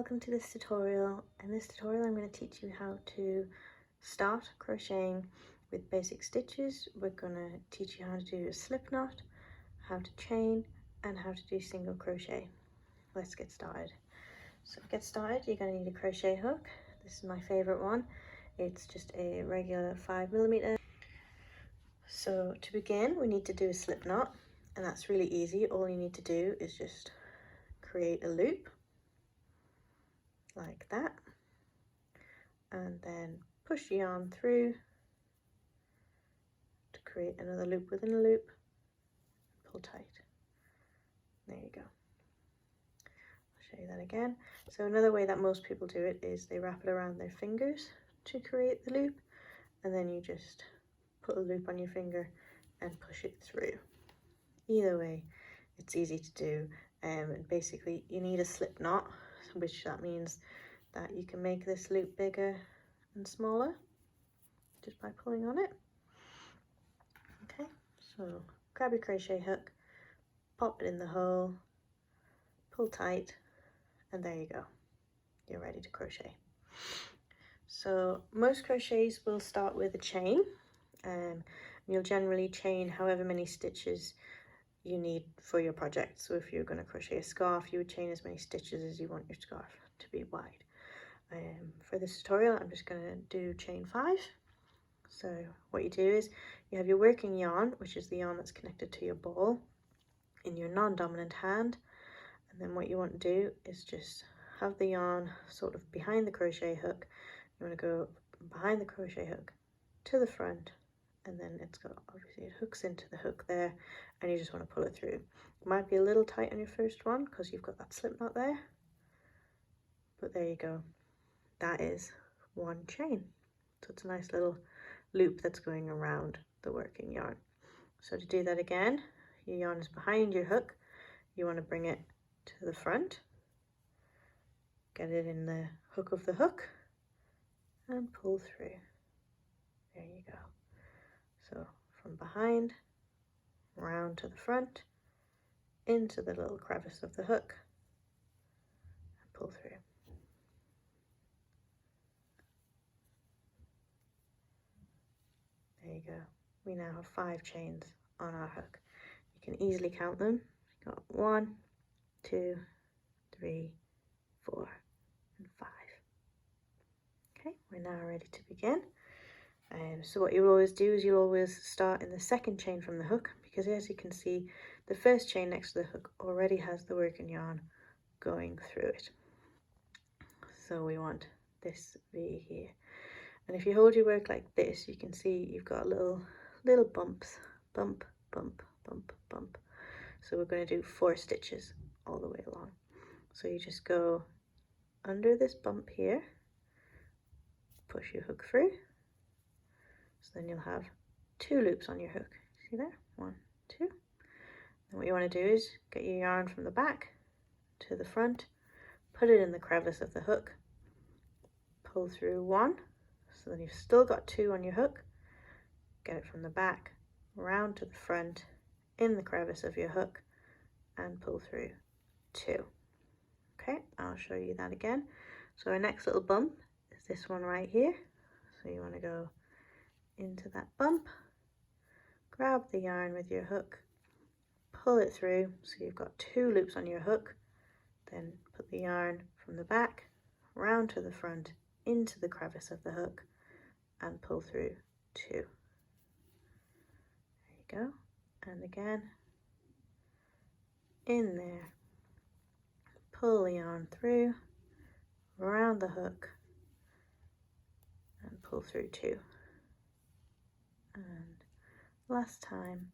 welcome to this tutorial. In this tutorial I'm going to teach you how to start crocheting with basic stitches. We're going to teach you how to do a slip knot, how to chain, and how to do single crochet. Let's get started. So to get started, you're going to need a crochet hook. This is my favorite one. It's just a regular 5mm. So to begin, we need to do a slip knot, and that's really easy. All you need to do is just create a loop like that, and then push the yarn through to create another loop within a loop, pull tight. There you go. I'll show you that again. So another way that most people do it is they wrap it around their fingers to create the loop, and then you just put a loop on your finger and push it through. Either way, it's easy to do, and basically you need a slip knot, which that means that you can make this loop bigger and smaller just by pulling on it. Okay, so grab your crochet hook, pop it in the hole, pull tight, and there you go. You're ready to crochet. So most crochets will start with a chain, and you'll generally chain however many stitches you need for your project. So if you're going to crochet a scarf, you would chain as many stitches as you want your scarf to be wide. For this tutorial, I'm just going to do chain 5. So what you do is you have your working yarn, which is the yarn that's connected to your ball, in your non-dominant hand, and then what you want to do is just have the yarn sort of behind the crochet hook. You want to go behind the crochet hook to the front, and then it's got, obviously it hooks into the hook there, and you just want to pull it through. It might be a little tight on your first one because you've got that slip knot there, but there you go. That is one chain. So it's a nice little loop that's going around the working yarn. So to do that again, your yarn is behind your hook. You want to bring it to the front, get it in the hook of the hook, and pull through. There you go. So from behind, round to the front, into the little crevice of the hook, and pull through. There you go. We now have 5 chains on our hook. You can easily count them. You've got 1, 2, 3, 4, and 5. Okay, we're now ready to begin. So what you'll always do is you'll always start in the second chain from the hook, because as you can see, the first chain next to the hook already has the working yarn going through it. So we want this V here. And if you hold your work like this, you can see you've got little bumps, bump, bump, bump, bump. So we're going to do 4 stitches all the way along. So you just go under this bump here, push your hook through. So then you'll have 2 loops on your hook. See there? 1, 2. And what you want to do is get your yarn from the back to the front, put it in the crevice of the hook, pull through 1. So then you've still got 2 on your hook. Get it from the back, round to the front, in the crevice of your hook, and pull through 2. Okay, I'll show you that again. So our next little bump is this one right here. So you want to go into that bump, grab the yarn with your hook, pull it through, so you've got 2 loops on your hook, then put the yarn from the back, round to the front, into the crevice of the hook, and pull through 2. There you go. And again, in there, pull the yarn through, around the hook, and pull through 2. And last time,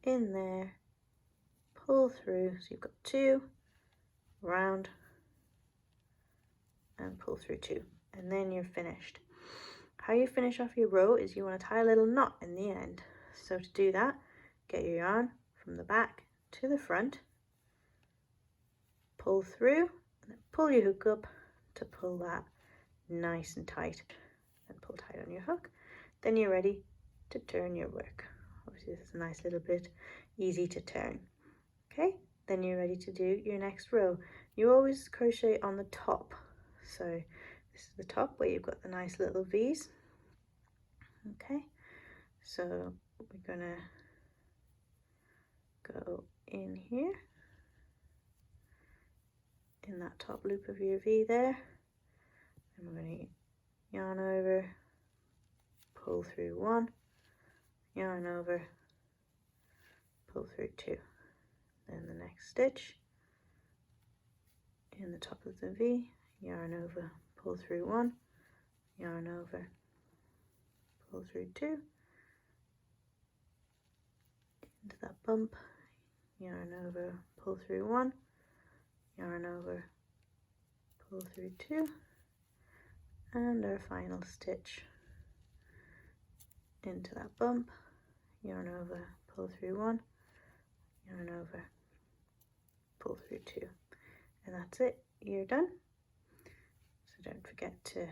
in there, pull through, so you've got 2, round, and pull through 2, and then you're finished. How you finish off your row is you want to tie a little knot in the end. So to do that, get your yarn from the back to the front, pull through, and then pull your hook up to pull that nice and tight, and pull tight on your hook. Then you're ready to turn your work. Obviously this is a nice little bit easy to turn. Okay, then you're ready to do your next row. You always crochet on the top. So this is the top where you've got the nice little V's. Okay, so we're gonna go in here, in that top loop of your V there, and we're going to yarn over, pull through 1, yarn over, pull through 2. Then the next stitch, in the top of the V, yarn over, pull through 1, yarn over, pull through 2, into that bump, yarn over, pull through 1, yarn over, pull through 2, and our final stitch into that bump, yarn over, pull through 1, yarn over, pull through 2, and that's it, you're done. So don't forget to,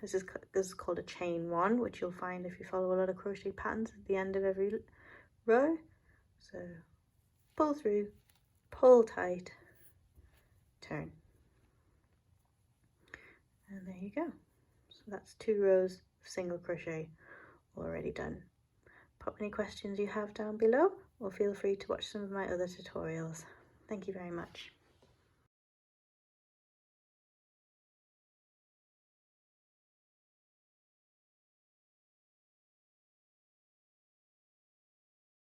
this is called a chain 1, which you'll find if you follow a lot of crochet patterns at the end of every row. So pull through, pull tight, turn, and there you go. So that's 2 rows of single crochet already done. Pop any questions you have down below, or feel free to watch some of my other tutorials. Thank you very much.